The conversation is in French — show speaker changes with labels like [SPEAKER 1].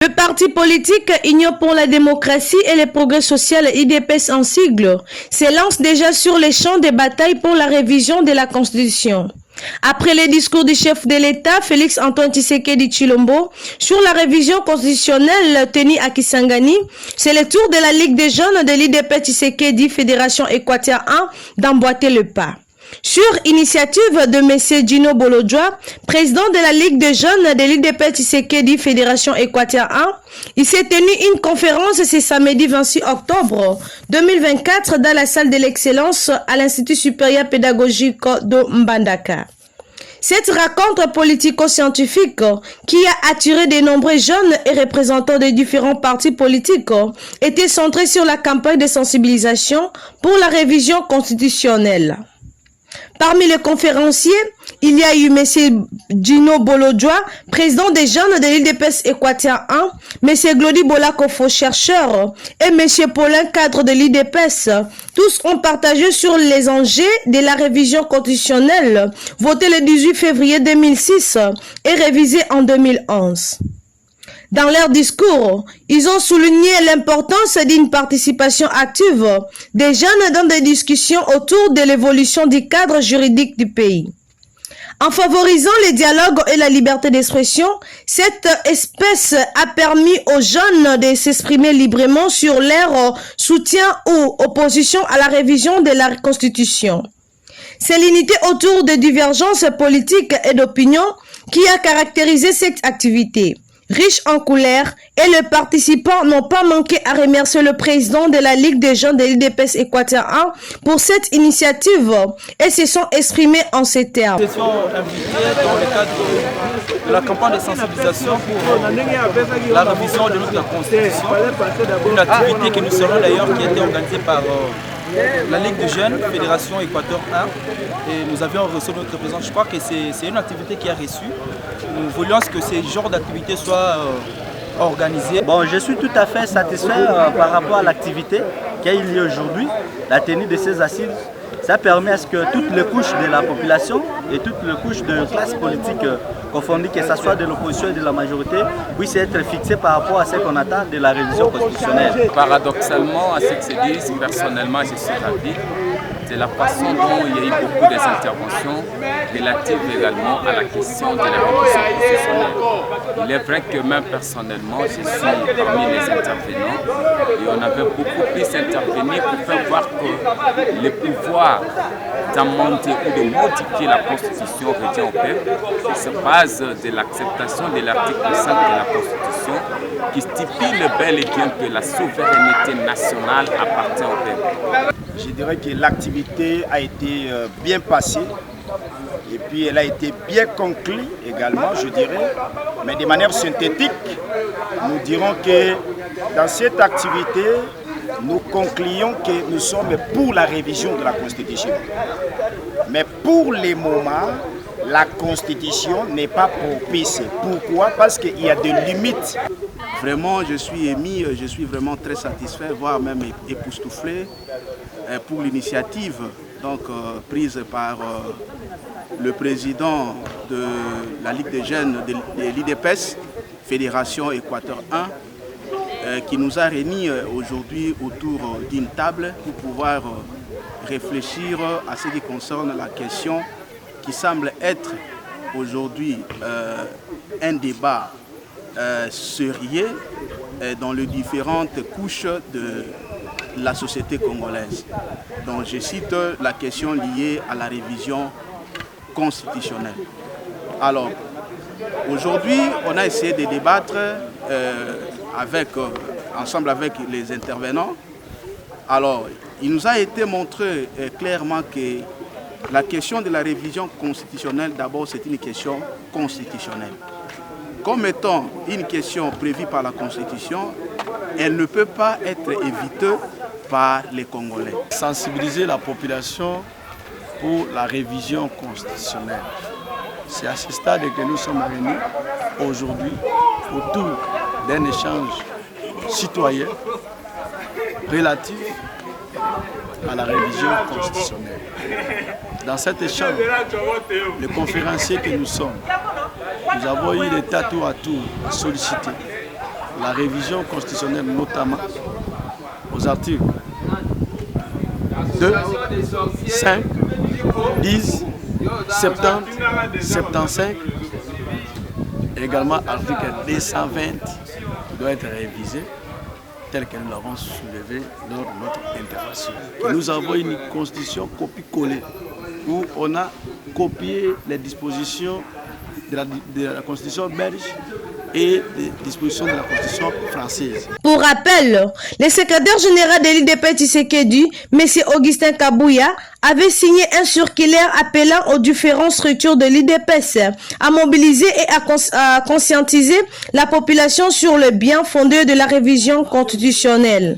[SPEAKER 1] Le parti politique Union pour la démocratie et le progrès social IDPS en sigle s'élance déjà sur les champs de bataille pour la révision de la Constitution. Après les discours du chef de l'État, Félix Antoine Tshisekedi Tshilombo, sur la révision constitutionnelle tenue à Kisangani, c'est le tour de la Ligue des jeunes de l'IDPS Tshisekedi Fédération Équateur 1 d'emboîter le pas. Sur initiative de M. Dino Bolodjoa, président de la Ligue des jeunes de l'IDPS Tshisekedi Fédération Équateur 1, il s'est tenu une conférence ce samedi 26 octobre 2024 dans la salle de l'excellence à l'Institut supérieur pédagogique de Mbandaka. Cette rencontre politico-scientifique qui a attiré de nombreux jeunes et représentants des différents partis politiques était centrée sur la campagne de sensibilisation pour la révision constitutionnelle. Parmi les conférenciers, il y a eu M. Dino Bolodjoa, président des jeunes de l'IDPS Équateur 1, M. Glody Bolakofo, chercheur, et M. Paulin, cadre de l'IDPS. Tous ont partagé sur les enjeux de la révision constitutionnelle, votée le 18 février 2006 et révisée en 2011. Dans leur discours, ils ont souligné l'importance d'une participation active des jeunes dans des discussions autour de l'évolution du cadre juridique du pays. En favorisant le dialogue et la liberté d'expression, cette espèce a permis aux jeunes de s'exprimer librement sur leur soutien ou opposition à la révision de la Constitution. C'est l'unité autour des divergences politiques et d'opinion qui a caractérisé cette activité. Riche en couleurs, et les participants n'ont pas manqué à remercier le président de la Ligue des jeunes de l'IDPS Équateur 1 pour cette initiative et se sont exprimés en ces termes.
[SPEAKER 2] Nous étions invités dans le cadre de la campagne de sensibilisation pour la révision de notre Constitution, une activité que nous saurons d'ailleurs qui a été organisée par la Ligue des jeunes, Fédération Équateur 1, et nous avions reçu notre représentant. Je crois que c'est une activité qui a reçu. Nous voulions que ce genre d'activité soit organisée.
[SPEAKER 3] Bon, je suis tout à fait satisfait par rapport à l'activité qui a eu lieu aujourd'hui, la tenue de ces assises. Ça permet à ce que toutes les couches de la population et toutes les couches de classe politique confondues, que ce soit de l'opposition et de la majorité, puissent être fixées par rapport à ce qu'on attend de la révision constitutionnelle.
[SPEAKER 4] Paradoxalement, à ce que se dit, personnellement, je suis ravi de la façon dont il y a eu beaucoup d'interventions relatives également à la question de la révision constitutionnelle. Il est vrai que même personnellement, je suis parmi les intervenants et on avait beaucoup plus intervenu pour faire voir que le pouvoir d'amender ou de modifier la Constitution revient au peuple. Se base de l'acceptation de l'article 5 de la Constitution qui stipule bel et bien que la souveraineté nationale appartient au peuple.
[SPEAKER 5] Je dirais que l'activité a été bien passée et puis elle a été bien conclue également, je dirais. Mais de manière synthétique, nous dirons que dans cette activité, nous concluons que nous sommes pour la révision de la Constitution. Mais pour le moment, la Constitution n'est pas propice. Pourquoi? Parce qu'il y a des limites.
[SPEAKER 6] Vraiment, je suis ému, je suis vraiment très satisfait, voire même époustouflé pour l'initiative prise par le président de la Ligue des jeunes de l'IDPS, Fédération Équateur 1, qui nous a réunis aujourd'hui autour d'une table pour pouvoir réfléchir à ce qui concerne la question qui semble être aujourd'hui un débat sérieux dans les différentes couches de la société congolaise. Donc je cite la question liée à la révision constitutionnelle. Alors, aujourd'hui, on a essayé de débattre ensemble avec les intervenants. Alors, il nous a été montré clairement que la question de la révision constitutionnelle, d'abord, c'est une question constitutionnelle. Comme étant une question prévue par la Constitution, elle ne peut pas être évitée par les Congolais.
[SPEAKER 7] Sensibiliser la population pour la révision constitutionnelle. C'est à ce stade que nous sommes réunis aujourd'hui autour d'un échange citoyen relatif à la révision constitutionnelle. Dans cet échange, les conférenciers que nous sommes, nous avons eu l'état tour à tour à solliciter la révision constitutionnelle, notamment aux articles 2, 5, 10, 70, 75, et également article 220 doit être révisé tel que nous l'avons soulevé lors de notre intervention. Nous avons une constitution copie-collée où on a copié les dispositions de la constitution belge et des dispositions de la constitution française.
[SPEAKER 1] Pour rappel, le secrétaire général de l'IDP Tshisekedi, M. Augustin Kabouya, avait signé un circulaire appelant aux différentes structures de l'IDPS à mobiliser et à conscientiser la population sur le bien fondé de la révision constitutionnelle.